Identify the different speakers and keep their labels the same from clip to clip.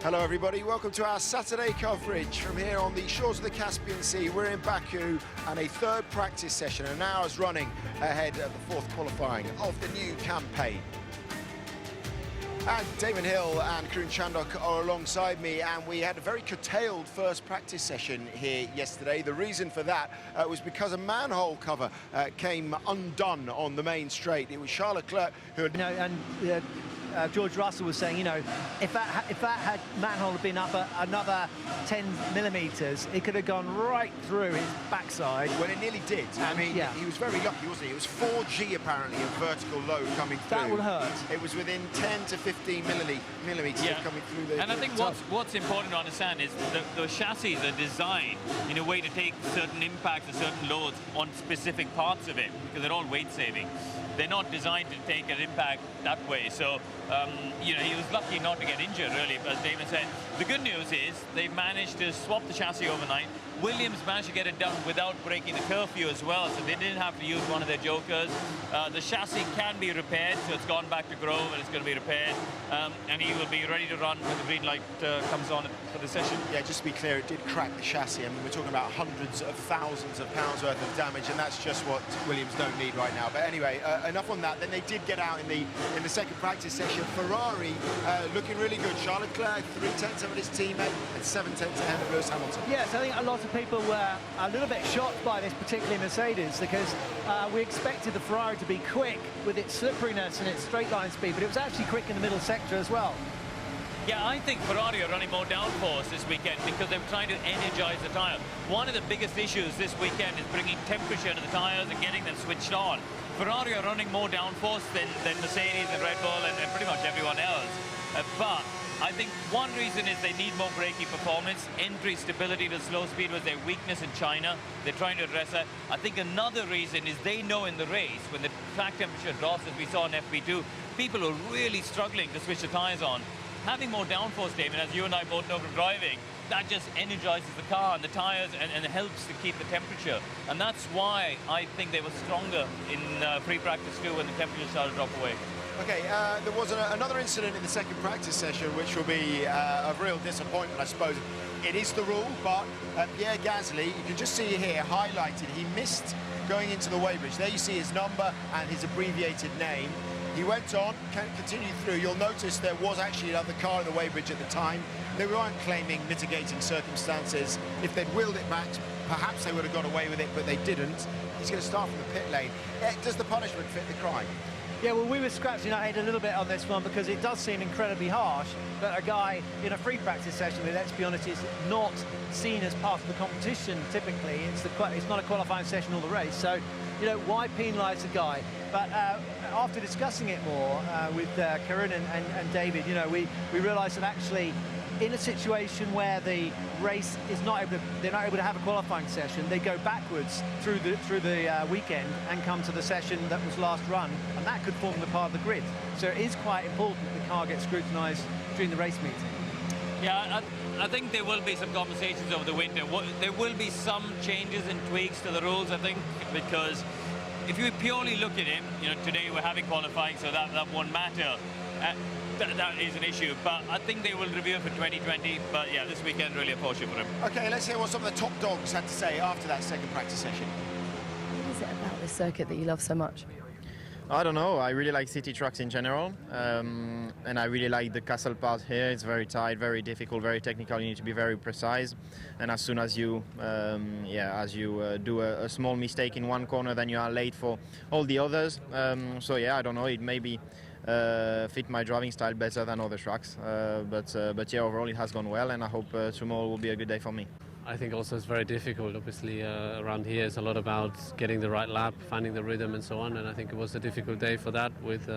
Speaker 1: Hello everybody, welcome to our Saturday coverage from here on the shores of the Caspian Sea. We're in Baku and a third practice session, an hour's running ahead of the fourth qualifying of the new campaign. And Damon Hill and Karun Chandok are alongside me, and we had a very curtailed first practice session here yesterday. The reason for that was because a manhole cover came undone on the main straight. It was Charles Leclerc who had...
Speaker 2: George Russell was saying, you know, if that manhole had been up another 10 millimetres, it could have gone right through his backside.
Speaker 1: Well, it nearly did. I mean, yeah. He was very lucky, wasn't he? It was 4G apparently of vertical load coming through.
Speaker 2: That would hurt.
Speaker 1: It was within 10 to 15 millimetres coming through the...
Speaker 3: And I think what's important to understand is the chassis are designed in a way to take certain impacts and certain loads on specific parts of it, because they're all weight saving. They're not designed to take an impact that way. So, you know, he was lucky not to get injured, really, as Damon said. The good news is they managed to swap the chassis overnight. Williams managed to get it done without breaking the curfew as well, so they didn't have to use one of their jokers. The chassis can be repaired, so it's gone back to Grove and it's going to be repaired. And he will be ready to run when the green light comes on for the session.
Speaker 1: Yeah, just to be clear, it did crack the chassis. I mean, we're talking about hundreds of thousands of pounds worth of damage, and that's just what Williams don't need right now. But anyway, enough on that. Then they did get out in the second practice session. Ferrari looking really good. Charles Leclerc 3/10 of his teammate and 7/10 ahead of Lewis Hamilton.
Speaker 2: Yes, I think a lot of people were a little bit shocked by this, particularly Mercedes, because we expected the Ferrari to be quick with its slipperiness and its straight line speed, but it was actually quick in the middle sector as well.
Speaker 3: Yeah, I think Ferrari are running more downforce this weekend because they're trying to energize the tyre. One of the biggest issues this weekend is bringing temperature to the tyres and getting them switched on. Ferrari are running more downforce than Mercedes and Red Bull and pretty much everyone else. But I think one reason is they need more braking performance. Entry stability to slow speed was their weakness in China. They're trying to address that. I think another reason is they know in the race, when the track temperature drops, as we saw in FP2, people are really struggling to switch the tyres on. Having more downforce, David, as you and I both know from driving, that just energizes the car and the tyres and helps to keep the temperature. And that's why I think they were stronger in free practice too when the temperature started to drop away.
Speaker 1: Okay, there was another incident in the second practice session which will be of real disappointment, I suppose. It is the rule, but Pierre Gasly, you can just see here highlighted, he missed going into the weighbridge. There you see his number and his abbreviated name. He went on, continued through. You'll notice there was actually another car in the weighbridge at the time. They weren't claiming mitigating circumstances. If they'd wheeled it back, perhaps they would have got away with it, but they didn't. He's going to start from the pit lane. Does the punishment fit the crime?
Speaker 2: Yeah, well, we were scratching our head a little bit on this one because it does seem incredibly harsh that a guy in a free practice session, let's be honest, is not seen as part of the competition typically. It's not a qualifying session or the race, so, you know, why penalise the guy? But after discussing it more with Karun and David, you know, we realised that actually in a situation where the race is they're not able to have a qualifying session, they go backwards through the weekend and come to the session that was last run, and that could form the part of the grid. So it is quite important the car gets scrutinised during the race meeting.
Speaker 3: Yeah, I think there will be some conversations over the winter. There will be some changes and tweaks to the rules, I think, because if you purely look at it, you know, today we're having qualifying, so that won't matter. That is an issue, but I think they will review it for 2020. But yeah, this weekend really a fortune for him.
Speaker 1: Okay, let's hear what some of the top dogs had to say after that second practice session.
Speaker 4: What is it about this circuit that you love so much?
Speaker 5: I don't know, I really like city tracks in general, and I really like the castle part here. It's very tight, very difficult, very technical. You need to be very precise, and as soon as you do a small mistake in one corner, then you are late for all the others. So yeah, I don't know, it maybe fit my driving style better than other tracks, but yeah, overall it has gone well, and I hope tomorrow will be a good day for me.
Speaker 6: I think also it's very difficult. Obviously, around here it's a lot about getting the right lap, finding the rhythm and so on, and I think it was a difficult day for that with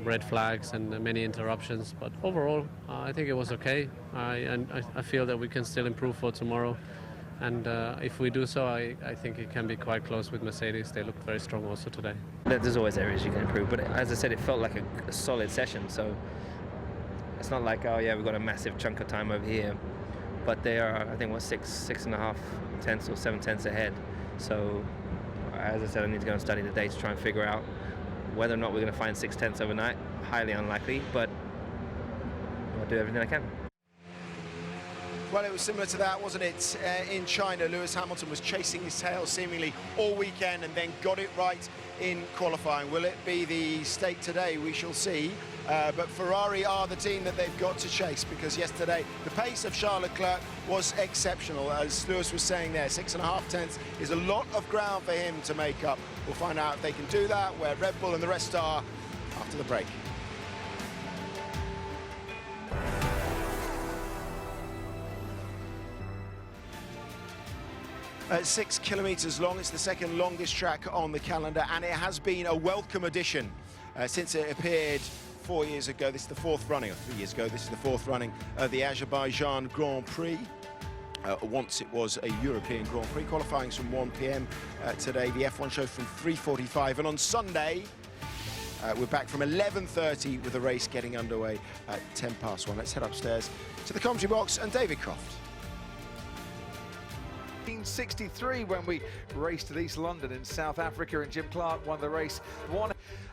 Speaker 6: red flags and many interruptions. But overall, I think it was okay. I feel that we can still improve for tomorrow, and if we do so, I think it can be quite close with Mercedes. They looked very strong also today.
Speaker 7: There's always areas you can improve, but as I said, it felt like a solid session, so it's not like, oh yeah, we've got a massive chunk of time over here. But they are, I think, 6.5 tenths or 7 tenths ahead. So, as I said, I need to go and study the data to try and figure out whether or not we're going to find 6 tenths overnight. Highly unlikely, but I'll do everything I can.
Speaker 1: Well, it was similar to that, wasn't it? In China, Lewis Hamilton was chasing his tail seemingly all weekend and then got it right in qualifying. Will it be the stake today? We shall see. But Ferrari are the team that they've got to chase, because yesterday the pace of Charles Leclerc was exceptional. As Lewis was saying there, 6.5 tenths is a lot of ground for him to make up. We'll find out if they can do that, where Red Bull and the rest are after the break. At 6 kilometres long, it's the second longest track on the calendar, and it has been a welcome addition since it appeared 4 years ago. This is the fourth running, or 3 years ago, this is the fourth running of the Azerbaijan Grand Prix. Once it was a European Grand Prix. Qualifying from 1 p.m. Today. The F1 show from 3:45, and on Sunday we're back from 11:30 with the race getting underway at 1:10 Let's head upstairs to the commentary box and David Croft.
Speaker 8: 1963 when we raced at East London in South Africa, and Jim Clark won the race.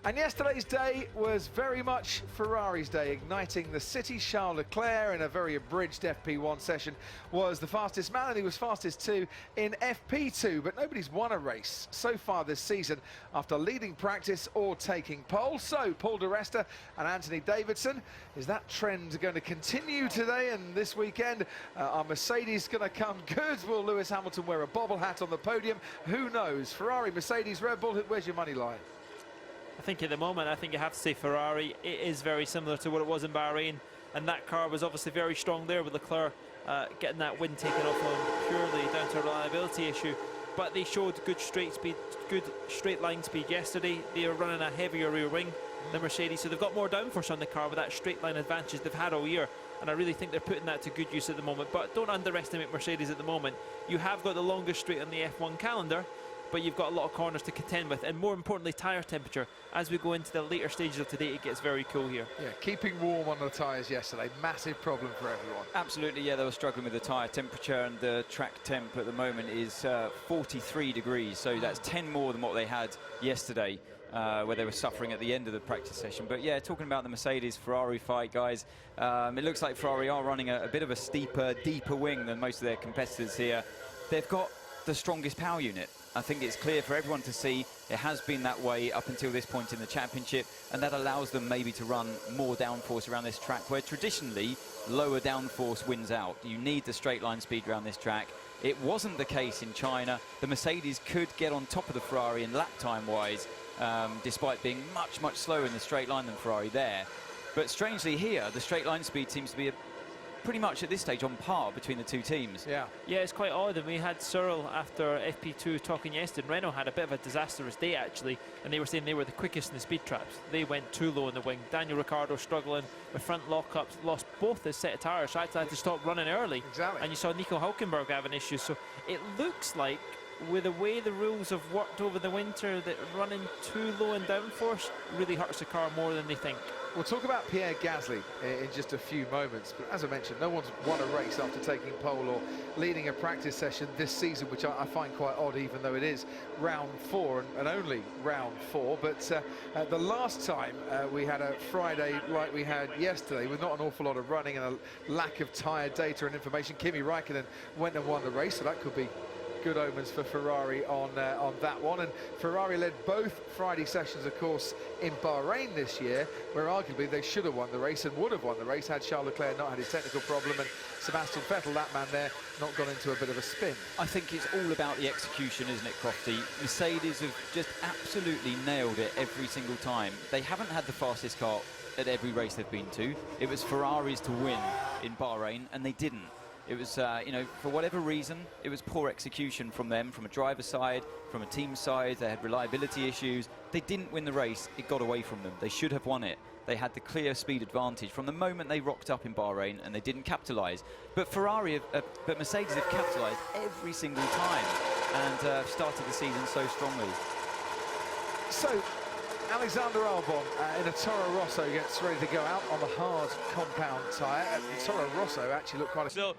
Speaker 8: And yesterday's day was very much Ferrari's day, igniting the city. Charles Leclerc, in a very abridged FP1 session, was the fastest man, and he was fastest too in FP2. But nobody's won a race so far this season after leading practice or taking pole. So Paul di Resta and Anthony Davidson, is that trend going to continue today and this weekend? Are Mercedes going to come good? Will Lewis Hamilton wear a bobble hat on the podium? Who knows? Ferrari, Mercedes, Red Bull, where's your money lie?
Speaker 9: I think at the moment, I think you have to say Ferrari. It is very similar to what it was in Bahrain, and that car was obviously very strong there with Leclerc getting that win taken off on purely down to a reliability issue. But they showed good straight speed, good straight line speed yesterday. They are running a heavier rear wing than Mercedes, so they've got more downforce on the car with that straight line advantage they've had all year. And I really think they're putting that to good use at the moment. But don't underestimate Mercedes at the moment. You have got the longest straight on the F1 calendar, but you've got a lot of corners to contend with, and more importantly, tyre temperature. As we go into the later stages of today, it gets very cool here. Yeah,
Speaker 8: keeping warm on the tyres yesterday, massive problem for everyone.
Speaker 10: Absolutely, yeah, they were struggling with the tyre temperature, and the track temp at the moment is 43 degrees, so that's 10 more than what they had yesterday, where they were suffering at the end of the practice session. But yeah, talking about the Mercedes-Ferrari fight, guys, it looks like Ferrari are running a bit of a steeper, deeper wing than most of their competitors here. They've got the strongest power unit. I think it's clear for everyone to see. It has been that way up until this point in the championship, and that allows them maybe to run more downforce around this track, where traditionally lower downforce wins out. You need the straight line speed around this track. It wasn't the case in China. The Mercedes could get on top of the Ferrari in lap time wise, despite being much, much slower in the straight line than Ferrari there. But strangely here, the straight line speed seems to be pretty much at this stage on par between the two teams.
Speaker 9: Yeah, it's quite odd. And we had Cyril after FP2 talking yesterday. Renault had a bit of a disastrous day actually, and they were saying they were the quickest in the speed traps. They went too low in the wing. Daniel Ricciardo struggling with front lockups, lost both his set of tyres, so had to stop running early.
Speaker 8: Exactly.
Speaker 9: And you saw Nico Hülkenberg having issues. So it looks like, with the way the rules have worked over the winter, that running too low in downforce really hurts the car more than they think.
Speaker 8: We'll talk about Pierre Gasly in just a few moments, but as I mentioned, no one's won a race after taking pole or leading a practice session this season, which I find quite odd, even though it is round 4 and only round 4. But the last time we had a Friday like we had yesterday, with not an awful lot of running and a lack of tyre data and information, Kimi Räikkönen went and won the race, so that could be good omens for Ferrari on that one. And Ferrari led both Friday sessions, of course, in Bahrain this year, where arguably they should have won the race and would have won the race had Charles Leclerc not had his technical problem, and Sebastian Vettel, that man there, not gone into a bit of a spin.
Speaker 10: I think it's all about the execution, isn't it, Crofty? Mercedes have just absolutely nailed it every single time. They haven't had the fastest car at every race they've been to. It was Ferrari's to win in Bahrain, and they didn't. It was, you know, for whatever reason, it was poor execution from them, from a driver's side, from a team side. They had reliability issues. They didn't win the race. It got away from them. They should have won it. They had the clear speed advantage from the moment they rocked up in Bahrain, and they didn't capitalise. But but Mercedes have capitalised every single time and started the season so strongly.
Speaker 8: So, Alexander Albon in a Toro Rosso gets ready to go out on the hard compound tyre. The Toro Rosso actually looked quite a...
Speaker 3: So,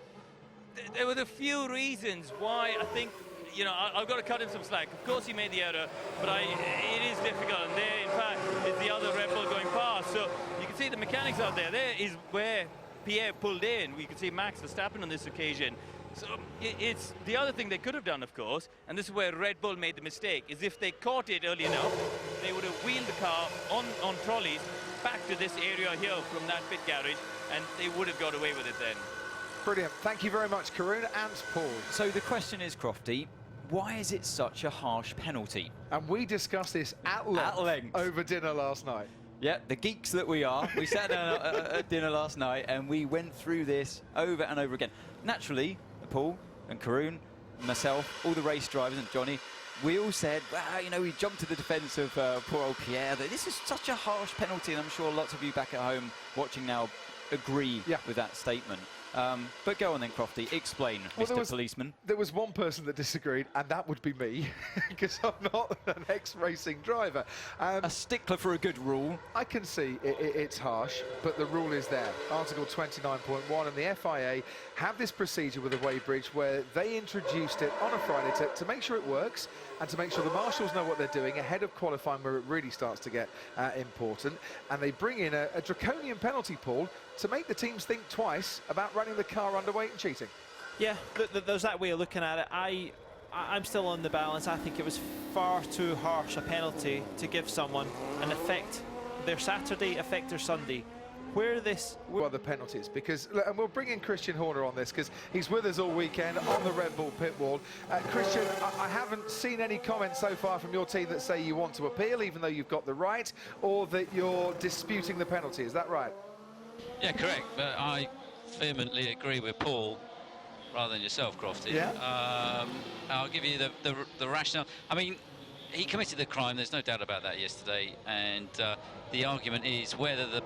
Speaker 3: there were a few reasons why I think, you know, I've got to cut him some slack. Of course he made the error, but it is difficult, and there, in fact, is the other Red Bull going past. So you can see the mechanics out there. There is where Pierre pulled in. We could see Max Verstappen on this occasion. So it's the other thing they could have done, of course, and this is where Red Bull made the mistake, is if they caught it early enough, they would have wheeled the car on trolleys back to this area here from that pit garage, and they would have got away with it then.
Speaker 8: Brilliant. Thank you very much, Karun and Paul.
Speaker 10: So the question is, Crofty, why is it such a harsh penalty?
Speaker 8: And we discussed this at length over dinner last night.
Speaker 10: Yeah, the geeks that we are. We sat down at dinner last night and we went through this over and over again. Naturally, Paul and Karun, myself, all the race drivers and Johnny, we all said, well, you know, we jumped to the defence of poor old Pierre, that this is such a harsh penalty, and I'm sure lots of you back at home watching now agree with that statement. But go on then, Crofty, explain, Mr. Policeman.
Speaker 8: There was one person that disagreed, and that would be me, because I'm not an ex-racing driver.
Speaker 10: A stickler for a good rule.
Speaker 8: I can see it's harsh, but the rule is there. Article 29.1, and the FIA have this procedure with the weighbridge where they introduced it on a Friday to make sure it works, and to make sure the marshals know what they're doing ahead of qualifying, where it really starts to get important. And they bring in a draconian penalty, Paul, to make the teams think twice about running the car underweight and cheating.
Speaker 9: Yeah, there's that way of looking at it. I'm still on the balance. I think it was far too harsh a penalty to give someone and affect their Saturday, affect their Sunday. Where
Speaker 8: the penalties, because, and we'll bring in Christian Horner on this, because he's with us all weekend on the Red Bull pit wall. Christian, I haven't seen any comments so far from your team that say you want to appeal, even though you've got the right, or that you're disputing the penalty. Is that right?
Speaker 11: Yeah, correct. But I vehemently agree with Paul rather than yourself, Crofty.
Speaker 8: Yeah.
Speaker 11: I'll give you the rationale. I mean, he committed the crime, there's no doubt about that yesterday, and the argument is whether the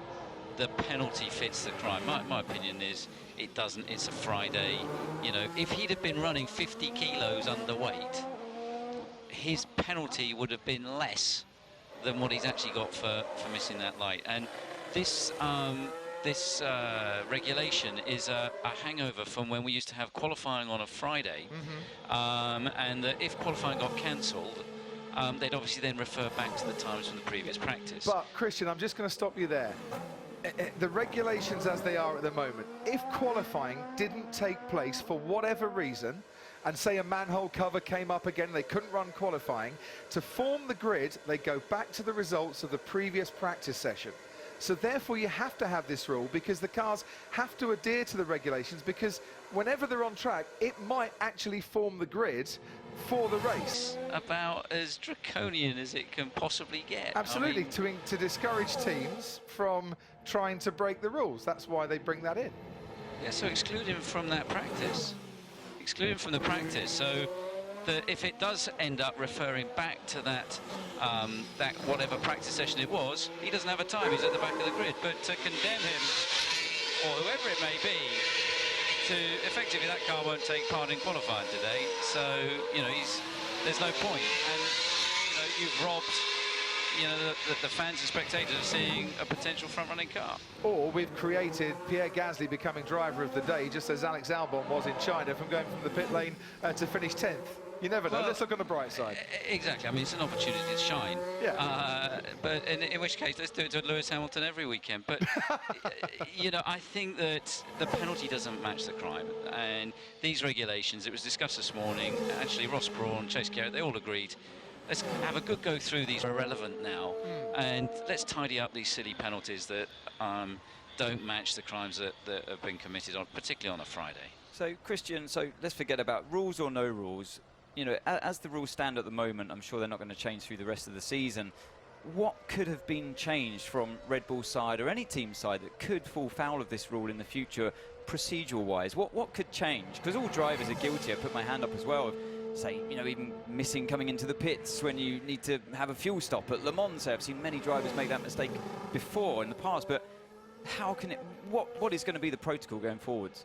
Speaker 11: penalty fits the crime. My opinion is it doesn't. It's a Friday. You know, if he'd have been running 50 kilos underweight, his penalty would have been less than what he's actually got for missing that light. And this regulation is a hangover from when we used to have qualifying on a Friday, and if qualifying got cancelled, they'd obviously then refer back to the times from the previous practice.
Speaker 8: But Christian, I'm just going to stop you there. The regulations as they are at the moment, if qualifying didn't take place for whatever reason, and say a manhole cover came up again, they couldn't run qualifying, to form the grid, they go back to the results of the previous practice session. So therefore you have to have this rule, because the cars have to adhere to the regulations, because whenever they're on track, it might actually form the grid for the race.
Speaker 11: About as draconian as it can possibly get.
Speaker 8: Absolutely,
Speaker 11: I mean,
Speaker 8: to discourage teams from trying to break the rules. That's why they bring that in.
Speaker 11: Yeah, so exclude him from that practice. Exclude him from the practice. So that if it does end up referring back to that whatever practice session it was, he doesn't have a time. He's at the back of the grid. But to condemn him, or whoever it may be, to effectively that car won't take part in qualifying today. So you know there's no point, and you know you've robbed the fans and spectators of seeing a potential front-running car.
Speaker 8: Or we've created Pierre Gasly becoming driver of the day, just as Alex Albon was in China, from going from the pit lane to finish 10th. You never know. Well, let's look on the bright side.
Speaker 11: Exactly. I mean, it's an opportunity to shine.
Speaker 8: Yeah.
Speaker 11: But in which case, let's do it to Lewis Hamilton every weekend. But, you know, I think that the penalty doesn't match the crime. And these regulations, it was discussed this morning, actually Ross Brawn, Chase Carrot, they all agreed. Let's have a good go through these are irrelevant now, and let's tidy up these silly penalties that don't match the crimes that have been committed on, particularly on a Friday.
Speaker 10: So, Christian, let's forget about rules or no rules. You know, as the rules stand at the moment, I'm sure they're not going to change through the rest of the season. What could have been changed from Red Bull's side or any team side that could fall foul of this rule in the future, procedural-wise? What could change? Because all drivers are guilty. I put my hand up as well. Say, you know, even missing coming into the pits when you need to have a fuel stop at Le Mans. I've seen many drivers make that mistake before in the past, but how can it, what is going to be the protocol going forwards?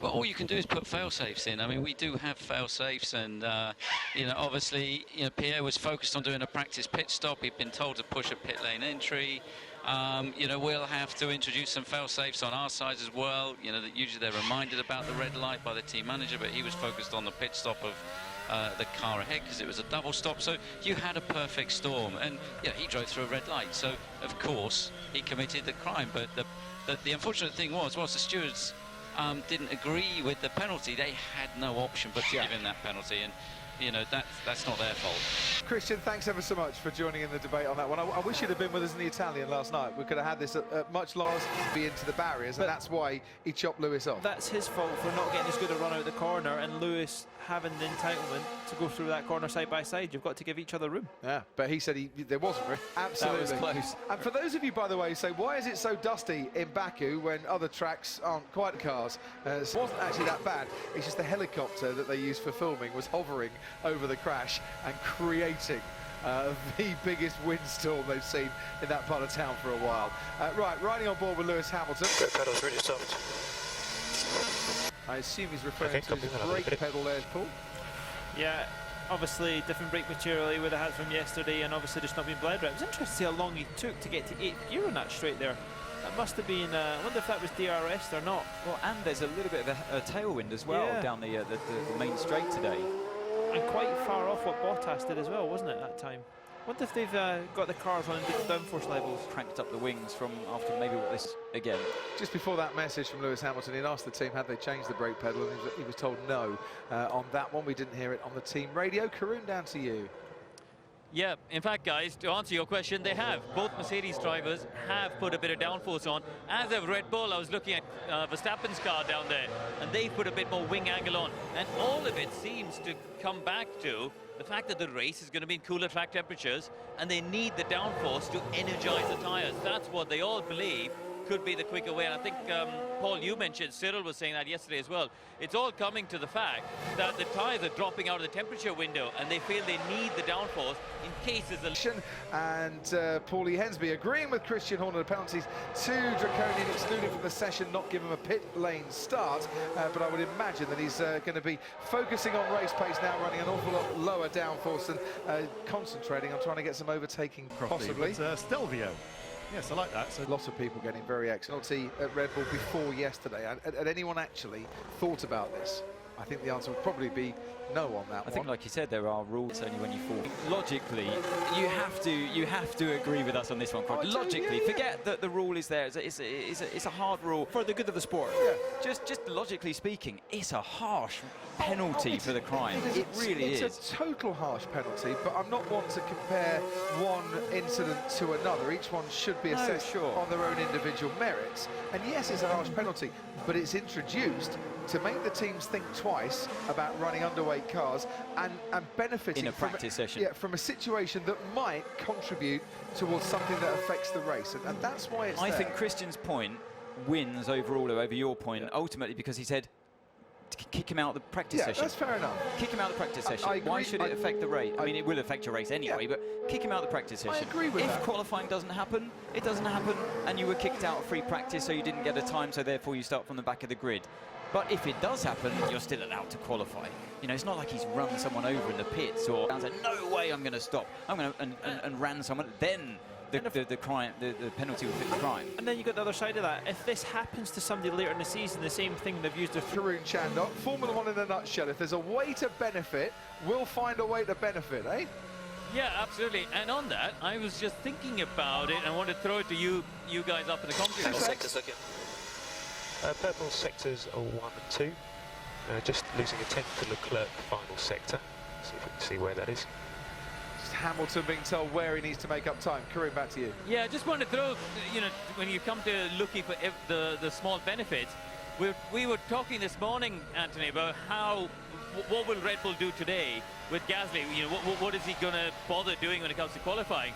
Speaker 11: Well, all you can do is put fail-safes in. I mean, we do have fail-safes, and, you know, obviously, you know, Pierre was focused on doing a practice pit stop. He'd been told to push a pit lane entry. You know, we'll have to introduce some fail-safes on our side as well. You know, that usually they're reminded about the red light by the team manager, but he was focused on the pit stop of the car ahead because it was a double stop. So you had a perfect storm, and yeah, he drove through a red light. So of course he committed the crime, but the unfortunate thing was, whilst the stewards didn't agree with the penalty, they had no option but to give him that penalty, and you know, that's not their fault.
Speaker 8: Christian, thanks ever so much for joining in the debate on that one. I wish you'd have been with us in the Italian last night. We could have had this at much longer be into the barriers, and that's why he chopped Lewis off.
Speaker 9: That's his fault for not getting as good a run out of the corner, and Lewis having the entitlement to go through that corner side by side. You've got to give each other room.
Speaker 8: Yeah, but he said there wasn't room. Absolutely.
Speaker 9: That was close.
Speaker 8: And for those of you, by the way, who say, why is it so dusty in Baku when other tracks aren't quite cars? It wasn't actually that bad. It's just the helicopter that they used for filming was hovering over the crash and creating the biggest windstorm they've seen in that part of town for a while. Right, riding on board with Lewis Hamilton.
Speaker 12: Brake pedal's really soft.
Speaker 8: I assume he's referring to his brake pedal there, Paul.
Speaker 9: Yeah, obviously different brake material he would have had from yesterday, and obviously just not been bled right. It was interesting to see how long he took to get to 8th gear on that straight there. That must have been, I wonder if that was DRS or not.
Speaker 10: Well, and there's a little bit of a tailwind as well down the main straight today.
Speaker 9: And quite far off what Bottas did as well, wasn't it, that time? Wonder if they've got the cars on different downforce levels.
Speaker 10: Cranked up the wings from after maybe what this again.
Speaker 8: Just before that message from Lewis Hamilton, he'd asked the team had they changed the brake pedal, and he was told no on that one. We didn't hear it on the team radio. Karun, down to you.
Speaker 3: Yeah, in fact, guys, to answer your question, they have. Both Mercedes drivers have put a bit of downforce on. As of Red Bull, I was looking at Verstappen's car down there, and they've put a bit more wing angle on. And all of it seems to come back to the fact that the race is going to be in cooler track temperatures, and they need the downforce to energize the tyres. That's what they all believe could be the quicker way. And I think, Paul, you mentioned, Cyril was saying that yesterday as well. It's all coming to the fact that the tyres are dropping out of the temperature window, and they feel they need the downforce in case there's a...
Speaker 8: And Paulie Hensby agreeing with Christian Horner, the penalties to Draconian, excluded from the session, not give him a pit lane start. But I would imagine that he's going to be focusing on race pace now, running an awful lot lower downforce and concentrating on trying to get some overtaking, possibly.
Speaker 13: Stelvio. Yes, I like that. So
Speaker 8: lots of people getting very excellent at Red Bull before yesterday. Had anyone actually thought about this? I think the answer would probably be no on that one.
Speaker 10: I think, like you said, there are rules only when you fall. Logically, you have to agree with us on this one, Crod. Logically, forget that the rule is there. It's a hard rule
Speaker 9: for the good of the sport.
Speaker 8: Yeah.
Speaker 10: Just logically speaking, it's a harsh penalty for the crime. It really is.
Speaker 8: It's a total harsh penalty, but I'm not one to compare one incident to another. Each one should be assessed on their own individual merits. And yes, it's a harsh penalty, but it's introduced to make the teams think twice about running underweight cars and benefiting
Speaker 10: in a practice session.
Speaker 8: Yeah, from a situation that might contribute towards something that affects the race, and that's why it's
Speaker 10: I think Christian's point wins overall over your point, ultimately because he said kick him out of the practice session.
Speaker 8: Yeah, that's fair enough.
Speaker 10: Kick him out of the practice session.
Speaker 8: I agree.
Speaker 10: Why should it affect the race? I mean, it will affect your race anyway, but kick him out of the practice session.
Speaker 8: I agree with that.
Speaker 10: If qualifying doesn't happen, it doesn't happen, and you were kicked out of free practice, so you didn't get a time, so therefore you start from the back of the grid. But if it does happen, you're still allowed to qualify. You know, it's not like he's run someone over in the pits or said, no way I'm going to stop. I'm going to and ran someone. Then the penalty will fit the crime.
Speaker 9: And then you got the other side of that. If this happens to somebody later in the season, the same thing they've used a
Speaker 8: Karun Chandok, Formula One in a nutshell. If there's a way to benefit, we'll find a way to benefit, eh?
Speaker 3: Yeah, absolutely. And on that, I was just thinking about it and I want to throw it to you guys up in the commentary.
Speaker 12: Sectors looking. Purple sectors are 1 and 2. Just losing a tenth to Leclerc final sector. See if we can see where that is.
Speaker 8: Just Hamilton being told where he needs to make up time. Karun, back to you.
Speaker 3: Yeah, I just want to throw, you know, when you come to looking for the small benefits, we were talking this morning, Anthony, about what will Red Bull do today with Gasly? You know, what is he going to bother doing when it comes to qualifying?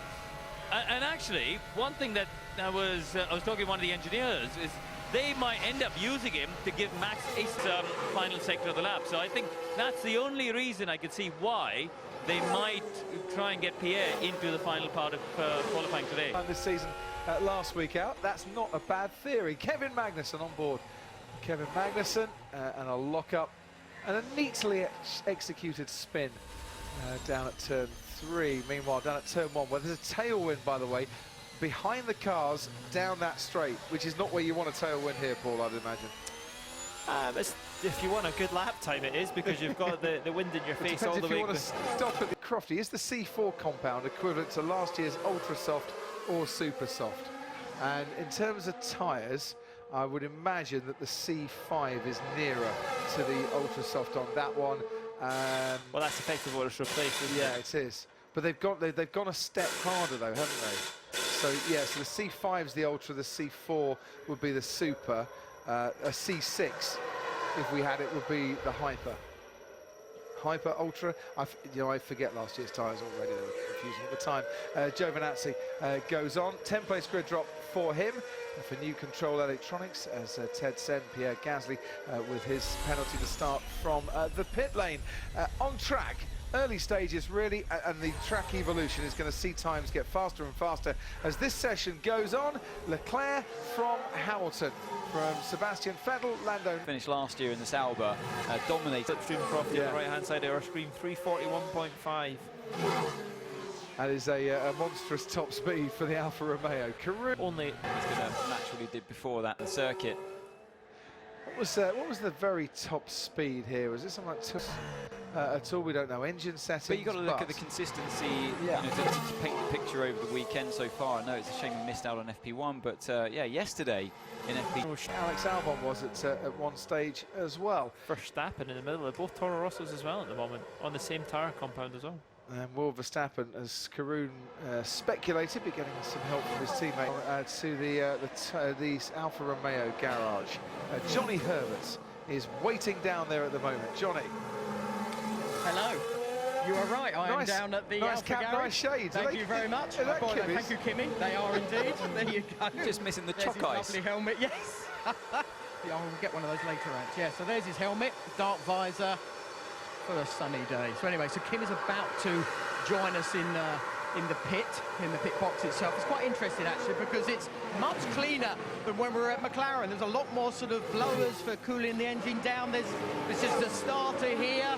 Speaker 3: And actually, one thing that I was talking to one of the engineers is they might end up using him to give Max his final sector of the lap. So I think that's the only reason I could see why they might try and get Pierre into the final part of qualifying today.
Speaker 8: This season, last week out, that's not a bad theory. Kevin Magnussen on board. Kevin Magnussen and a lock-up and a neatly executed spin down at turn 3. Meanwhile, down at turn 1, where there's a tailwind, by the way, behind the cars down that straight, which is not where you want a tailwind here, Paul, I'd imagine.
Speaker 9: If you want a good lap time, it is, because you've got the wind in your face all the way.
Speaker 8: If you want to stop at the Crofty, is the C4 compound equivalent to last year's Ultra Soft or Super Soft? And in terms of tyres, I would imagine that the C5 is nearer to the Ultra Soft on that one.
Speaker 9: Well, that's effectively what it's replaced, isn't
Speaker 8: yeah,
Speaker 9: it?
Speaker 8: it is. But they've gone a step harder though, haven't they? So yeah, so the C5 is the Ultra, the C4 would be the Super, a C6, if we had it, would be the Hyper. Hyper, Ultra, I forget last year's tyres already, they were confusing at the time. Giovinazzi goes on, 10th-place grid drop for him. For new control electronics, as Ted said, Pierre Gasly with his penalty to start from the pit lane. On track, early stages really, and the track evolution is going to see times get faster and faster as this session goes on. Leclerc from Hamilton, from Sebastian Vettel, Lando.
Speaker 10: Finished last year in the Sauber, dominated.
Speaker 9: Slipstream profit on the right-hand side of our screen, 341.5.
Speaker 8: That is a monstrous top speed for the Alfa Romeo.
Speaker 10: Only he's going to naturally did before that in the circuit.
Speaker 8: What was the very top speed here? Was it something like at all? We don't know. Engine settings.
Speaker 10: But you've got to look at the consistency,
Speaker 8: yeah.
Speaker 10: You know, to paint the picture over the weekend so far. I know it's a shame we missed out on FP1, but yeah, yesterday in FP.
Speaker 8: Alex Albon was at one stage as well.
Speaker 9: Verstappen in the middle. They're both Toro Rossos as well at the moment, on the same tyre compound as well.
Speaker 8: And Will Verstappen, as Karun speculated, be getting some help from his teammate to the Alfa Romeo garage. Johnny Herbert is waiting down there at the moment. Johnny.
Speaker 14: Hello. You are right. I am down at the
Speaker 8: nice
Speaker 14: Alfa
Speaker 8: cap,
Speaker 14: garage.
Speaker 8: nice shades.
Speaker 14: Thank you very much. Thank you, Kimmy. They are indeed. There you go.
Speaker 10: Just missing the
Speaker 14: there's
Speaker 10: chalk ice.
Speaker 14: Lovely helmet. Yes. Yeah, I'll get one of those later out. Yeah. So there's his helmet, dark visor. For a sunny day. So anyway, so Kim is about to join us in the pit box itself. It's quite interesting actually because it's much cleaner than when we were at McLaren. There's a lot more sort of blowers for cooling the engine down. This is the starter here.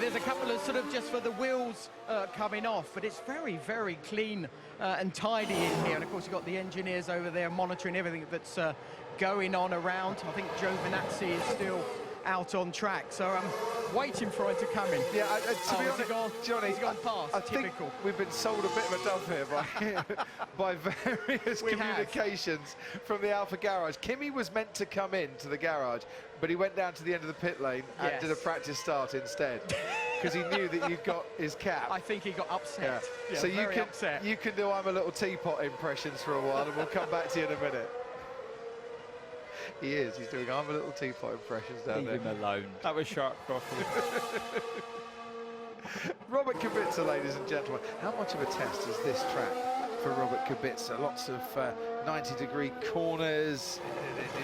Speaker 14: There's a couple of sort of just for the wheels coming off, but it's very, very clean and tidy in here. And of course you've got the engineers over there monitoring everything that's going on around. I think Giovinazzi is still out on track, so I'm waiting for it to come in.
Speaker 8: Yeah, to be honest, Johnny,
Speaker 14: he's gone past.
Speaker 8: I think we've been sold a bit of a dove here by various communications from the Alfa garage. Kimi was meant to come in to the garage, but he went down to the end of the pit lane and did a practice start instead because he knew that you'd got his cap.
Speaker 14: I think he got upset.
Speaker 8: Yeah. So you can do I'm a little teapot impressions for a while, and we'll come back to you in a minute. He is. He's doing I'm a little teapot impressions down there.
Speaker 10: Leave him alone.
Speaker 9: That was sharp, Crawford.
Speaker 8: Robert Kubica, ladies and gentlemen. How much of a test is this track for Robert Kubica? Lots of 90-degree corners,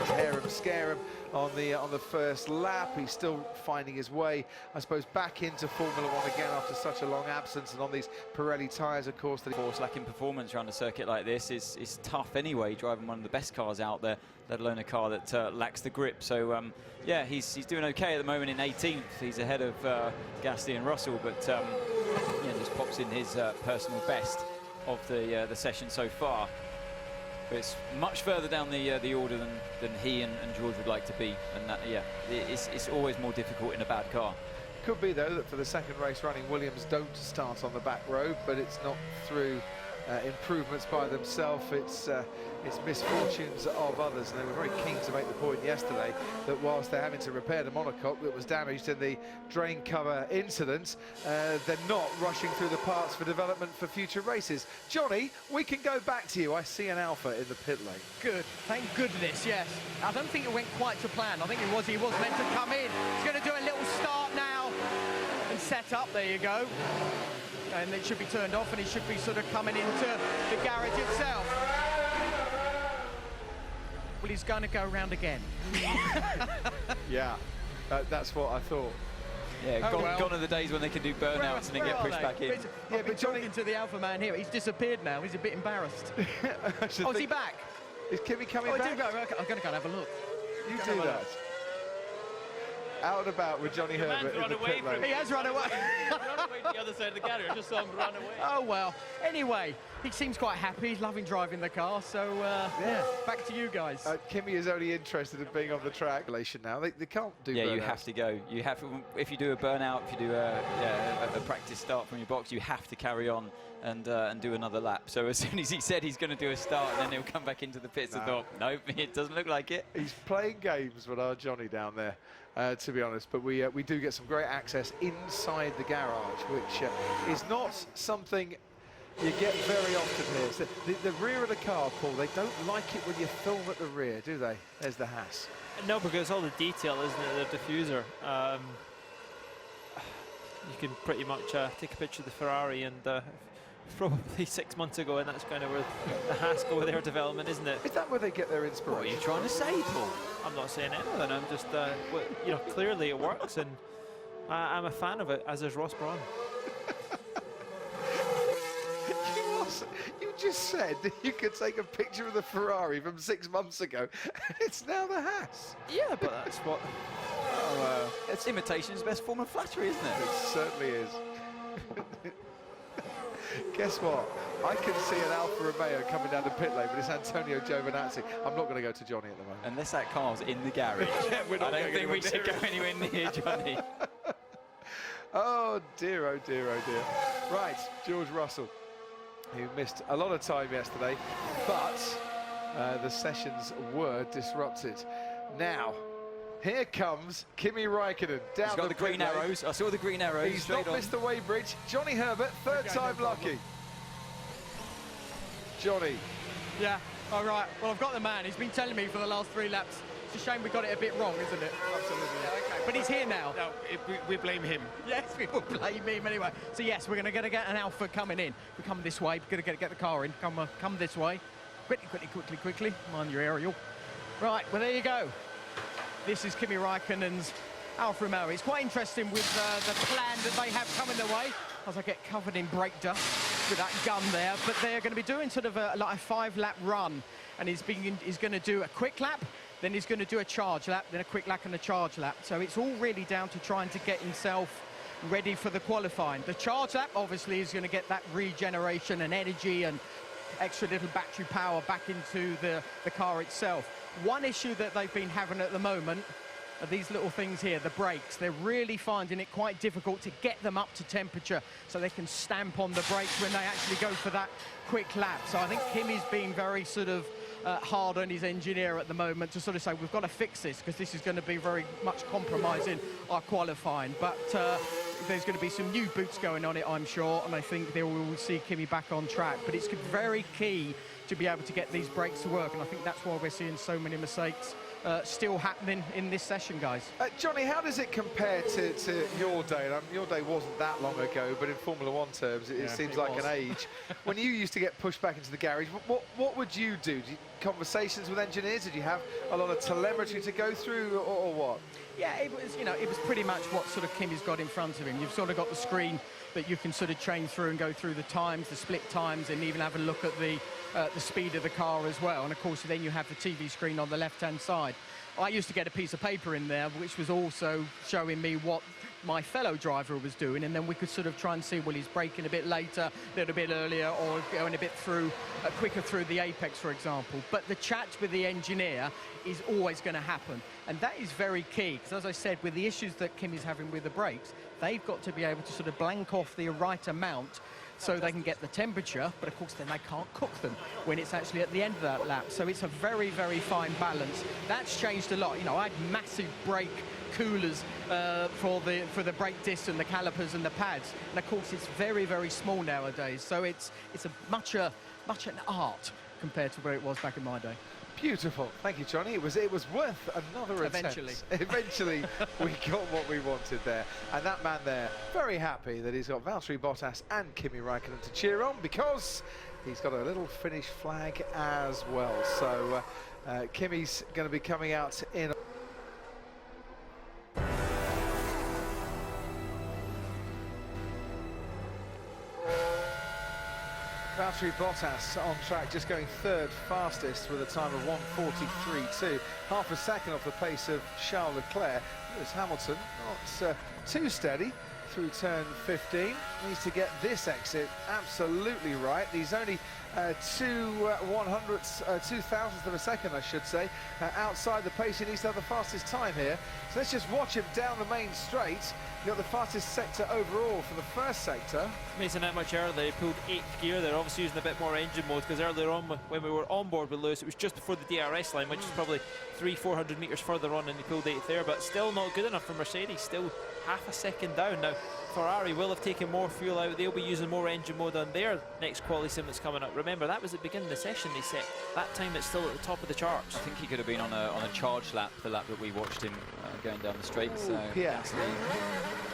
Speaker 8: hair him, scare him on the first lap. He's still finding his way, I suppose, back into Formula One again after such a long absence, and on these Pirelli tyres, of course.
Speaker 10: Lacking performance around a circuit like this is tough anyway, driving one of the best cars out there, let alone a car that lacks the grip. So yeah, he's doing okay at the moment in 18th. He's ahead of Gasly and Russell, but yeah, just pops in his personal best of the session so far. But it's much further down the order than he and George would like to be, and that, yeah, it's always more difficult in a bad car.
Speaker 8: Could be though that for the second race running, Williams don't start on the back row, but it's not through improvements by themselves. It's misfortunes of others, and they were very keen to make the point yesterday that whilst they're having to repair the monocoque that was damaged in the drain cover incident, they're not rushing through the parts for development for future races. Johnny, we can go back to you. I see an Alfa in the pit lane.
Speaker 14: Good, thank goodness, yes. I don't think it went quite to plan. I think he was meant to come in. He's going to do a little start now and set up. There you go. And it should be turned off, and he should be sort of coming into the garage itself. Well, he's going to go around again.
Speaker 8: Yeah, that's what I thought.
Speaker 10: Yeah, gone are the days when they can do burnouts and then get pushed back in.
Speaker 14: Yeah, but talking to the Alpha man here, he's disappeared now. He's a bit embarrassed. Oh, is he back?
Speaker 8: Is Kimi coming back?
Speaker 14: I'm going to go and have a look.
Speaker 8: You do that. out and about with Johnny
Speaker 3: The
Speaker 8: Herbert
Speaker 3: man's
Speaker 8: in
Speaker 3: run
Speaker 8: the
Speaker 3: away
Speaker 8: pit lane.
Speaker 3: from
Speaker 14: He has run away.
Speaker 3: run away to the other side of the gallery. I just saw him run away.
Speaker 14: Oh, well. Anyway, he seems quite happy. He's loving driving the car. So, yeah, back to you guys.
Speaker 8: Kimi is only interested in being on the track. Now they can't do.
Speaker 10: Yeah, you
Speaker 8: burnouts.
Speaker 10: have to go. You have to, if you do a burnout, if you do a practice start from your box, you have to carry on and do another lap. So as soon as he said he's going to do a start, and then he'll come back into the pits, I thought, nope, it doesn't look like it.
Speaker 8: He's playing games with our Johnny down there, to be honest. But we do get some great access inside the garage, which is not something you get very often here. So the rear of the car, Paul, they don't like it when you film at the rear, do they? There's the Haas.
Speaker 9: No, because all the detail, isn't it, the diffuser. You can pretty much take a picture of the Ferrari and probably 6 months ago, and that's kind of where the Haas go with their development, isn't it?
Speaker 8: Is that where they get their inspiration?
Speaker 10: What are you trying to say, Paul?
Speaker 9: I'm not saying anything. I'm just, you know, clearly it works, and I'm a fan of it, as is Ross Brawn.
Speaker 8: You just said that you could take a picture of the Ferrari from 6 months ago. It's now the Haas.
Speaker 9: Yeah, but that's what...
Speaker 10: It's imitation's best form of flattery, isn't it?
Speaker 8: It certainly is. Guess what? I can see an Alfa Romeo coming down the pit lane, but it's Antonio Giovinazzi. I'm not going to go to Johnny at the moment.
Speaker 10: Unless that car's in the garage.
Speaker 8: We're not
Speaker 10: I don't think we
Speaker 8: anywhere
Speaker 10: should
Speaker 8: near
Speaker 10: go
Speaker 8: it.
Speaker 10: anywhere near Johnny.
Speaker 8: Oh dear, oh dear, oh dear. Right, George Russell, who missed a lot of time yesterday, but the sessions were disrupted. Now, here comes Kimi Räikkönen down
Speaker 10: He's got the green
Speaker 8: pit lane.
Speaker 10: arrows. I saw the green arrows.
Speaker 8: He's
Speaker 10: straight
Speaker 8: not
Speaker 10: on.
Speaker 8: missed the weighbridge. Johnny Herbert, third time lucky. Johnny.
Speaker 14: Yeah, all right. Well, I've got the man. He's been telling me for the last 3 laps. It's a shame we got it a bit wrong, isn't it? Absolutely. Yeah, okay. But he's here now.
Speaker 13: No, we blame him.
Speaker 14: Yes, we will blame him anyway. So yes, we're going to get an Alpha coming in. We come this way. We're going to get the car in. Come this way. Quickly. Mind your aerial. Right. Well, there you go. This is Kimi Räikkönen's Alfa Romeo. It's quite interesting with the plan that they have coming their way. As I get covered in brake dust with that gun there, but they're going to be doing sort of like a 5-lap run, and he's going to do a quick lap, then he's going to do a charge lap, then a quick lap and a charge lap. So it's all really down to trying to get himself ready for the qualifying. The charge lap obviously is going to get that regeneration and energy and extra little battery power back into the car itself. One issue that they've been having at the moment are these little things here, the brakes. They're really finding it quite difficult to get them up to temperature so they can stamp on the brakes when they actually go for that quick lap. So I think Kimi's being very sort of hard on his engineer at the moment to sort of say, we've got to fix this because this is going to be very much compromising our qualifying. But there's going to be some new boots going on it, I'm sure, and I think they will see Kimi back on track. But it's very key to be able to get these brakes to work, and I think that's why we're seeing so many mistakes still happening in this session, guys.
Speaker 8: Johnny, how does it compare to your day? And your day wasn't that long ago, but in Formula One terms, it seems like an age. When you used to get pushed back into the garage, what would you do? Conversations with engineers? Did you have a lot of telemetry to go through, or what?
Speaker 14: Yeah, it was, you know, it was pretty much what sort of Kimi's got in front of him. You've sort of got the screen that you can sort of train through and go through the times, the split times, and even have a look at the speed of the car as well. And of course, then you have the TV screen on the left-hand side. I used to get a piece of paper in there, which was also showing me what my fellow driver was doing, and then we could sort of try and see, well, he's braking a bit later, a little bit earlier, or going a bit through, quicker through the apex, for example. But the chat with the engineer is always going to happen, and that is very key, because as I said, with the issues that Kimi's having with the brakes, they've got to be able to sort of blank off the right amount so they can get the temperature, but of course then they can't cook them when it's actually at the end of that lap. So it's a very, very fine balance. That's changed a lot. You know, I had massive brake coolers for the brake discs and the calipers and the pads, and of course it's very, very small nowadays. So it's much an art compared to where it was back in my day.
Speaker 8: Beautiful, thank you, Johnny. It was worth another attempt. Eventually, we got what we wanted there, and that man there very happy that he's got Valtteri Bottas and Kimi Räikkönen to cheer on, because he's got a little Finnish flag as well. So Kimi's going to be coming out in. Valtteri Bottas on track, just going third fastest with a time of 1:43.2, half a second off the pace of Charles Leclerc. Lewis Hamilton not too steady through turn 15, needs to get this exit absolutely right. He's only 2/100th of a second, I should say, outside the pace. He needs to have the fastest time here. So let's just watch him down the main straight. He got the fastest sector overall for the first sector.
Speaker 9: Amazing how much earlier they pulled 8th gear. They're obviously using a bit more engine mode, because earlier on when we were on board with Lewis, it was just before the DRS line, which is probably 300-400 metres further on, and he pulled 8th there, but still not good enough for Mercedes, still half a second down. Now Ferrari will have taken more fuel out. They'll be using more engine mode on their next quali sim that's coming up. Remember, that was at the beginning of the session they set. That time it's still at the top of the charts.
Speaker 10: I think he could have been on a charge lap, the lap that we watched him going down the straight. So
Speaker 8: yeah.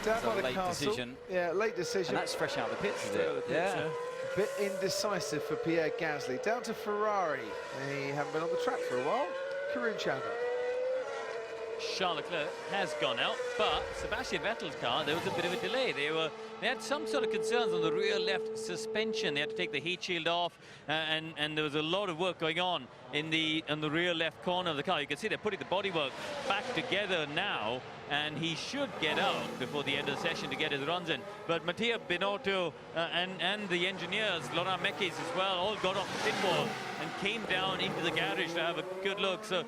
Speaker 8: Down by the
Speaker 10: late
Speaker 8: castle.
Speaker 10: decision.
Speaker 8: Yeah, late decision.
Speaker 10: And that's fresh out of the pits, is it? Yeah.
Speaker 8: Bit indecisive for Pierre Gasly. Down to Ferrari. They haven't been on the track for a while. Karun Chandler.
Speaker 3: Charles Leclerc has gone out, but Sebastian Vettel's car, there was a bit of a delay. They had some sort of concerns on the rear left suspension. They had to take the heat shield off, and there was a lot of work going on in the rear left corner of the car. You can see they're putting the bodywork back together now, and he should get out before the end of the session to get his runs in. But Mattia Binotto and the engineers, Laurent Mekies as well, all got off the pit wall and came down into the garage to have a good look. So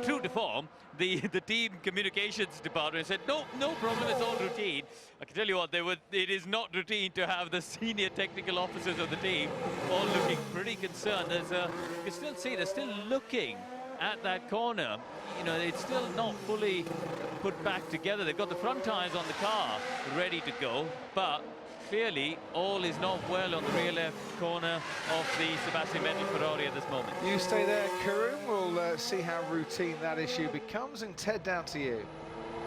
Speaker 3: true to form, the team communications department said no problem, it's all routine. I can tell you what, it is not routine to have the senior technical officers of the team all looking pretty concerned. You can still see they're still looking at that corner. You know, it's still not fully put back together. They've got the front tires on the car ready to go, but clearly all is not well on the rear left corner of the Sebastian Vettel Ferrari at this moment.
Speaker 8: You stay there, Karun. We'll see how routine that issue becomes. And Ted, down to you.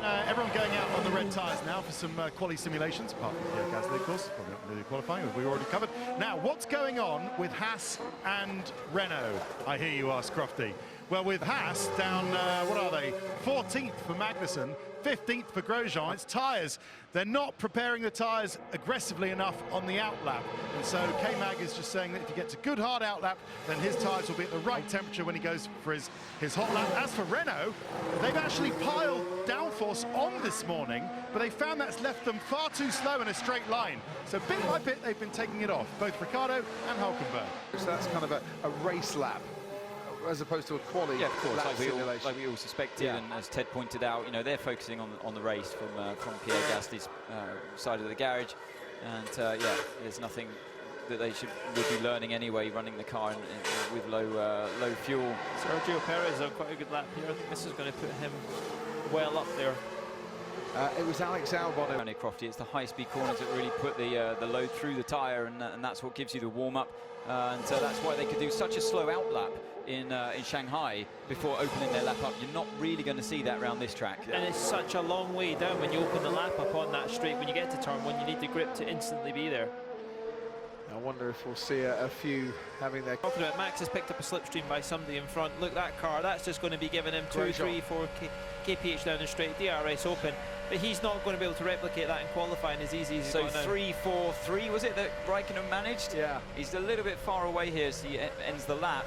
Speaker 13: Everyone going out on the red tyres now for some quali simulations, apart from Pierre Gasly, of course, probably not going to do qualifying, as we already covered. Now, what's going on with Haas and Renault? I hear you ask, Crofty. Well, with Haas down, what are they? 14th for Magnussen, 15th for Grosjean. It's tyres. They're not preparing the tyres aggressively enough on the outlap. And so K-Mag is just saying that if he gets a good hard outlap, then his tyres will be at the right temperature when he goes for his hot lap. As for Renault, they've actually piled downforce on this morning, but they found that's left them far too slow in a straight line. So bit by bit, they've been taking it off, both Ricciardo and Hülkenberg.
Speaker 8: So that's kind of a race lap, as opposed to a quali.
Speaker 10: Yeah, of course,
Speaker 8: lap
Speaker 10: like we all suspected, and as Ted pointed out, you know, they're focusing on the race from Pierre Gasly's side of the garage, and yeah, there's nothing that they would be learning anyway, running the car with low fuel.
Speaker 9: Sergio Perez on quite a good lap here. I think this is going to put him well up there.
Speaker 8: It was Alex Albon.
Speaker 10: Ronnie Crofty, it's the high-speed corners that really put the load through the tyre, and that's what gives you the warm-up. And so that's why they could do such a slow outlap in Shanghai before opening their lap up. You're not really going to see that around this track.
Speaker 9: And it's such a long way down when you open the lap up on that straight. When you get to turn one, you need the grip to instantly be there.
Speaker 8: I wonder if we'll see a few having their...
Speaker 9: Talking about Max has picked up a slipstream by somebody in front. Look, that car, that's just going to be giving him 2, 3, 4 kph down the straight, DRS open. But he's not going to be able to replicate that in qualifying as easy as he's
Speaker 10: So
Speaker 9: got now.
Speaker 10: 3-4-3, was it, that Raikkonen managed?
Speaker 8: Yeah.
Speaker 10: He's a little bit far away here, so he ends the lap.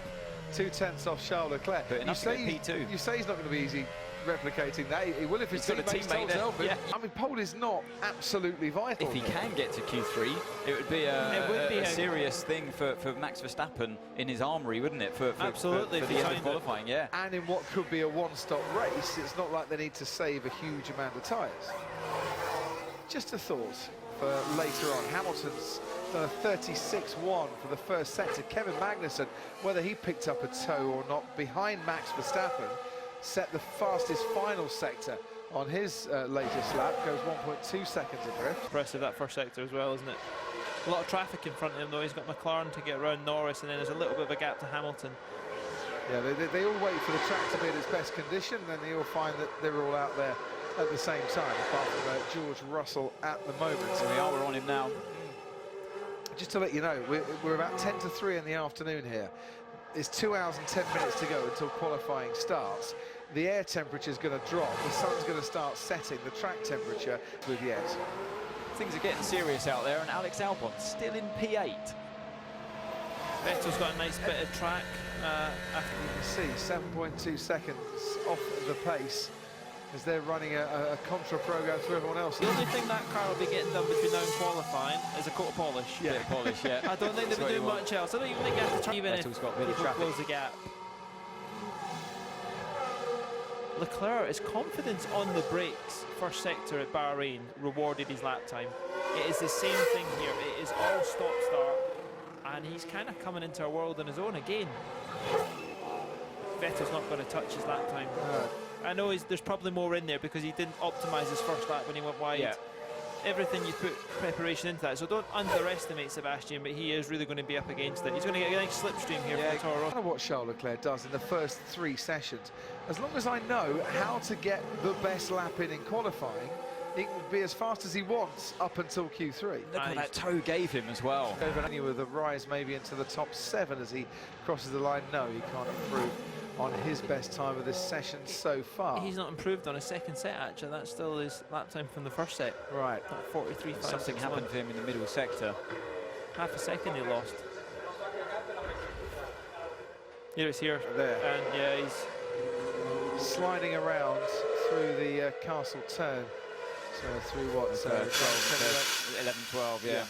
Speaker 8: 2/10 off Charles Leclerc.
Speaker 10: But
Speaker 8: You say he's not going to be easy replicating that. He will if his teammates don't help him. Yeah. I mean, pole is not absolutely vital.
Speaker 10: If he can get to Q3, it would be a serious thing for Max Verstappen in his armoury, wouldn't it?
Speaker 9: Absolutely.
Speaker 10: For the end of qualifying, yeah.
Speaker 8: And in what could be a one-stop race, it's not like they need to save a huge amount of tyres. Just a thought for later on. Hamilton's done a 36.1 for the first sector. Kevin Magnussen, whether he picked up a toe or not, behind Max Verstappen, set the fastest final sector on his latest lap, goes 1.2 seconds adrift.
Speaker 9: Impressive, that first sector as well, isn't it? A lot of traffic in front of him though. He's got McLaren to get around Norris, and then there's a little bit of a gap to Hamilton.
Speaker 8: Yeah, they all wait for the track to be at its best condition, and then they all find that they're all out there at the same time, apart from George Russell at the moment.
Speaker 10: So we're on him now.
Speaker 8: Just to let you know, we're about 10 to 3 in the afternoon here. It's 2 hours and 10 minutes to go until qualifying starts. The air temperature is going to drop, the sun's going to start setting, the track temperature with yet.
Speaker 10: Things are getting serious out there, and Alex Albon still in P8.
Speaker 9: Vettel's got a nice bit of track. After
Speaker 8: you can see 7.2 seconds off the pace as they're running a contra program to everyone else.
Speaker 9: The only thing that car will be getting done between now and qualifying is a coat of polish.
Speaker 10: Yeah, polish, yeah.
Speaker 9: I don't think they'll be doing much else. I don't even think you have to try even if
Speaker 10: Vettel's got a bit of
Speaker 9: people
Speaker 10: traffic.
Speaker 9: close the gap. Leclerc, his confidence on the brakes, first sector at Bahrain, rewarded his lap time. It is the same thing here. It is all stop-start, and he's kind of coming into a world on his own again. Vettel's not going to touch his lap time. I know there's probably more in there because he didn't optimise his first lap when he went wide.
Speaker 10: Yeah.
Speaker 9: Everything you put preparation into that, so don't underestimate Sebastian, but he is really going to be up against it. He's going to get a nice slipstream here for the Toro Rosso.
Speaker 8: I know what Charles Leclerc does in the first 3 sessions. As long as I know how to get the best lap in qualifying, he can be as fast as he wants up until Q3.
Speaker 10: Look what that toe gave him as well.
Speaker 8: Over with a rise maybe into the top 7 as he crosses the line. No, he can't improve on his best time of this session so far.
Speaker 9: He's not improved on his second set, actually. That's still his lap time from the first set.
Speaker 8: Right.
Speaker 9: 43.561.
Speaker 10: Something happened for him in the middle sector.
Speaker 9: Half a second he lost. Here it's here.
Speaker 8: There.
Speaker 9: And yeah, he's
Speaker 8: sliding around through the castle turn. So through what?
Speaker 10: 11, 12, yeah.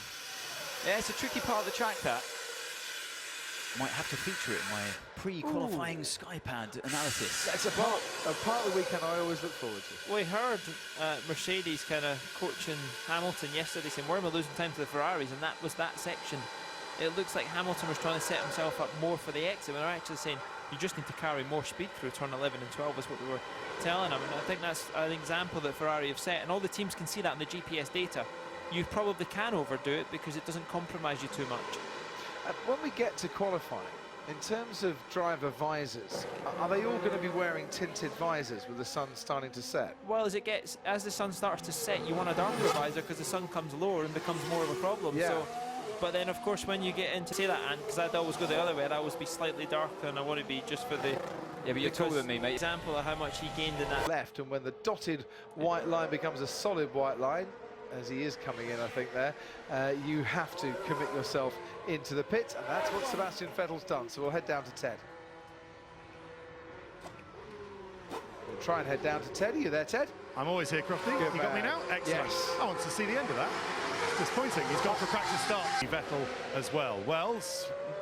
Speaker 10: Yeah, it's a tricky part of the track, that. Might have to feature it in my pre-qualifying Skypad analysis.
Speaker 8: That's a part of the weekend I always look forward to.
Speaker 9: We heard Mercedes kind of coaching Hamilton yesterday saying, where am I losing time to the Ferraris? And that was that section. It looks like Hamilton was trying to set himself up more for the exit, when they're actually saying you just need to carry more speed through turn 11 and 12 is what we were telling him. And I think that's an example that Ferrari have set, and all the teams can see that in the GPS data. You probably can overdo it because it doesn't compromise you too much.
Speaker 8: When we get to qualifying, in terms of driver visors, are they all going to be wearing tinted visors with the sun starting to set?
Speaker 9: Well, as the sun starts to set, you want a darker visor because the sun comes lower and becomes more of a problem.
Speaker 8: Yeah.
Speaker 9: So, but then, of course, when you get into, say that, and because I'd always go the other way, I'd always be slightly darker, and I want to be just for the...
Speaker 10: Yeah, but you're taller than me, mate.
Speaker 9: Example of how much he gained in that.
Speaker 8: Left, and when the dotted white line becomes a solid white line, as he is coming in, I think, there, you have to commit yourself into the pit, and that's what Sebastian Vettel's done. So we'll head down to Ted. We'll try and head down to Ted. Are you there, Ted?
Speaker 13: I'm always here, Crofty.
Speaker 8: Good
Speaker 13: You got me
Speaker 8: man.
Speaker 13: now? Excellent.
Speaker 8: Yes.
Speaker 13: I want to see the end of that. It's disappointing. He's gone for practice start. Vettel as well. Well,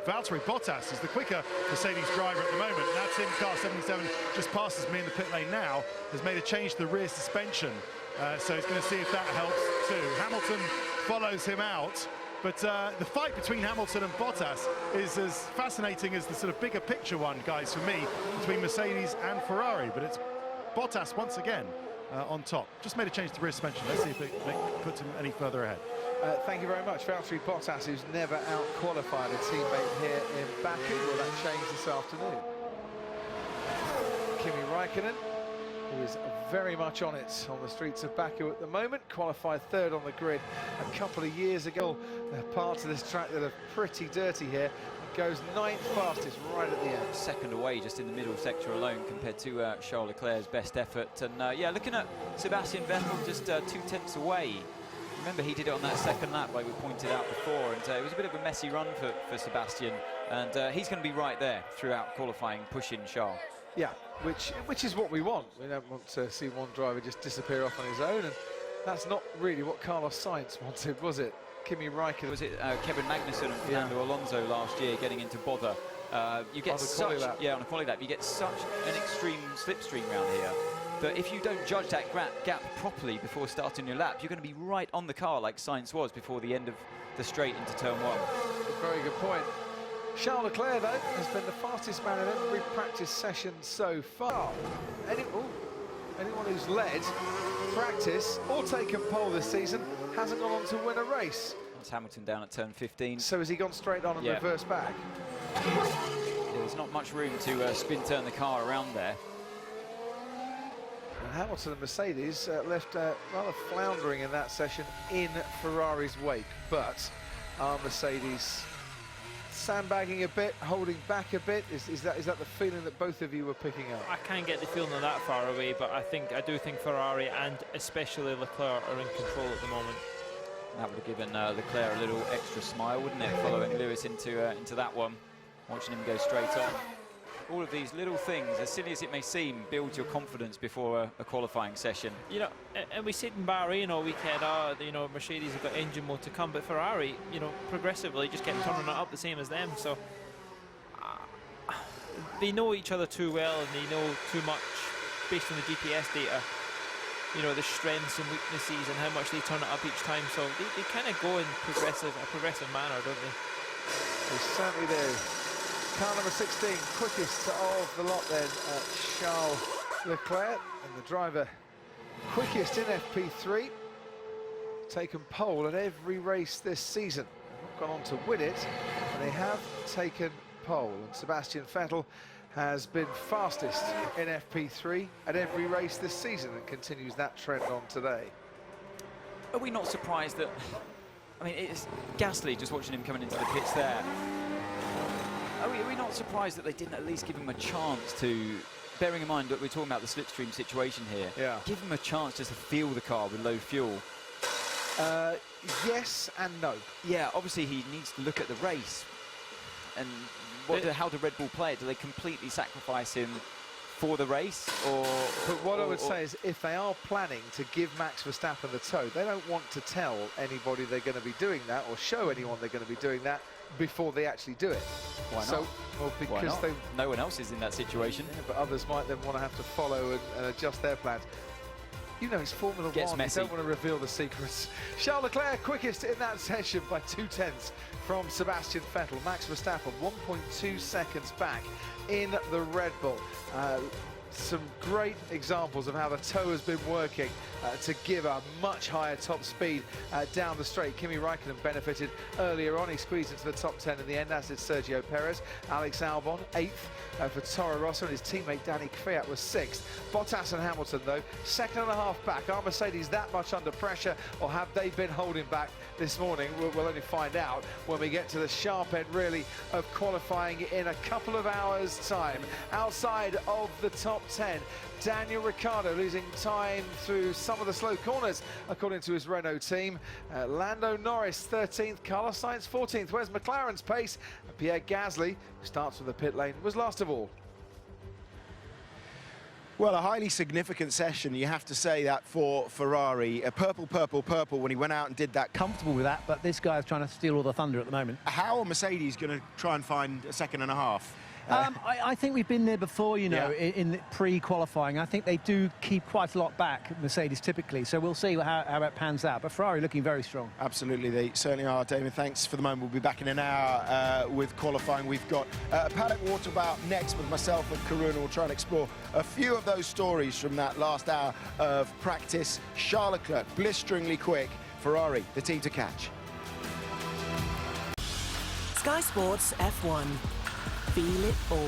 Speaker 13: Valtteri Bottas is the quicker Mercedes driver at the moment. That's him, car 77, just passes me in the pit lane now, has made a change to the rear suspension. So he's going to see if that helps too. Hamilton follows him out. But the fight between Hamilton and Bottas is as fascinating as the sort of bigger picture one, guys, for me, between Mercedes and Ferrari. But it's Bottas once again on top. Just made a change to rear suspension. Let's see if it puts him any further ahead.
Speaker 8: Thank you very much. Valtteri Bottas, who's never out-qualified a teammate here in Baku. Will that change this afternoon? Kimi Räikkönen, who is very much on it on the streets of Baku at the moment, qualified third on the grid a couple of years ago. Parts of this track that are pretty dirty here, goes 9th fastest right at the end.
Speaker 10: Second away just in the middle sector alone compared to Charles Leclerc's best effort. And yeah, looking at Sebastian Vettel just 2/10 away. Remember, he did it on that second lap, like we pointed out before, and it was a bit of a messy run for Sebastian, and he's going to be right there throughout qualifying, pushing Charles.
Speaker 8: Yeah, which is what we want. We don't want to see one driver just disappear off on his own, and that's not really what Carlos Sainz wanted, was it? Kimi Räikkönen.
Speaker 10: Was it Kevin Magnussen and Fernando Alonso last year getting into bother? You get such, on a quali lap, you get such an extreme slipstream round here that if you don't judge that gap properly before starting your lap, you're going to be right on the car like Sainz was before the end of the straight into turn 1.
Speaker 8: Very good point. Charles Leclerc, though, has been the fastest man in every practice session so far. Anyone who's led practice or taken pole this season hasn't gone on to win a race.
Speaker 10: That's Hamilton down at turn 15.
Speaker 8: So has he gone straight on and reversed back?
Speaker 10: Yeah, there's not much room to spin-turn the car around there.
Speaker 8: And Hamilton and Mercedes left rather floundering in that session in Ferrari's wake. But are Mercedes sandbagging a bit, holding back a bit? Is that the feeling that both of you were picking up?
Speaker 9: I can't get the feeling of that far away, but I do think Ferrari and especially Leclerc are in control at the moment.
Speaker 10: That would have given Leclerc a little extra smile, wouldn't it, following Lewis into that one, watching him go straight on. All of these little things, as silly as it may seem, build your confidence before a qualifying session.
Speaker 9: You know, and we said in Bahrain all weekend, you know, Mercedes have got engine mode to come, but Ferrari, you know, progressively just kept turning it up the same as them. So they know each other too well, and they know too much based on the GPS data. You know, the strengths and weaknesses and how much they turn it up each time. So they kind of go in a progressive manner, don't they?
Speaker 8: They certainly do. Car number 16, quickest of the lot then, Charles Leclerc, and the driver quickest in FP3. Taken pole at every race this season. Not gone on to win it, but they have taken pole. And Sebastian Vettel has been fastest in FP3 at every race this season and continues that trend on today.
Speaker 10: Are we not surprised that, I mean, it's Gasly, just watching him coming into the pits there. Are we not surprised that they didn't at least give him a chance to, bearing in mind that we're talking about the slipstream situation here, give him a chance just to feel the car with low fuel?
Speaker 8: Yes and no.
Speaker 10: Yeah, obviously he needs to look at the race. And how do Red Bull play it? Do they completely sacrifice him for the race?
Speaker 8: But what I would say is, if they are planning to give Max Verstappen the toe, they don't want to tell anybody they're going to be doing that or show anyone they're going to be doing that before they actually do it.
Speaker 10: Why not?
Speaker 8: So, well, because
Speaker 10: no one else is in that situation.
Speaker 8: Yeah, but others might then want to have to follow and adjust their plans. You know, it's Formula One.
Speaker 10: Messy.
Speaker 8: You don't want to reveal the secrets. Charles Leclerc quickest in that session by 2/10 from Sebastian Vettel. Max Verstappen 1.2 seconds back in the Red Bull. Some great examples of how the toe has been working to give a much higher top speed down the straight. Kimi Raikkonen benefited earlier on. He squeezed into the top 10 in the end, as did Sergio Perez. Alex Albon, 8th for Toro Rosso, and his teammate Danny Kvyat was 6th. Bottas and Hamilton, though, 2.5 back. Are Mercedes that much under pressure, or have they been holding back this morning? We'll only find out when we get to the sharp end, really, of qualifying in a couple of hours' time. Outside of the top 10, Daniel Ricciardo losing time through some of the slow corners, according to his Renault team. Lando Norris 13th, Carlos Sainz 14th. Where's McLaren's pace? And Pierre Gasly, who starts from the pit lane, was last of all.
Speaker 1: Well, a highly significant session, you have to say that, for Ferrari. Purple, purple, purple when he went out and did that.
Speaker 2: Comfortable with that, but this guy's trying to steal all the thunder at the moment.
Speaker 1: How are Mercedes going to try and find a 2.5?
Speaker 2: I think we've been there before, you know, in pre-qualifying. I think they do keep quite a lot back, Mercedes typically, so we'll see how it pans out. But Ferrari looking very strong.
Speaker 1: Absolutely, they certainly are. Damien, thanks for the moment. We'll be back in an hour with qualifying. We've got a paddock waterbout next with myself and Karuna. We'll try and explore a few of those stories from that last hour of practice. Charles Leclerc, blisteringly quick. Ferrari, the team to catch.
Speaker 15: Sky Sports F1. Feel it all.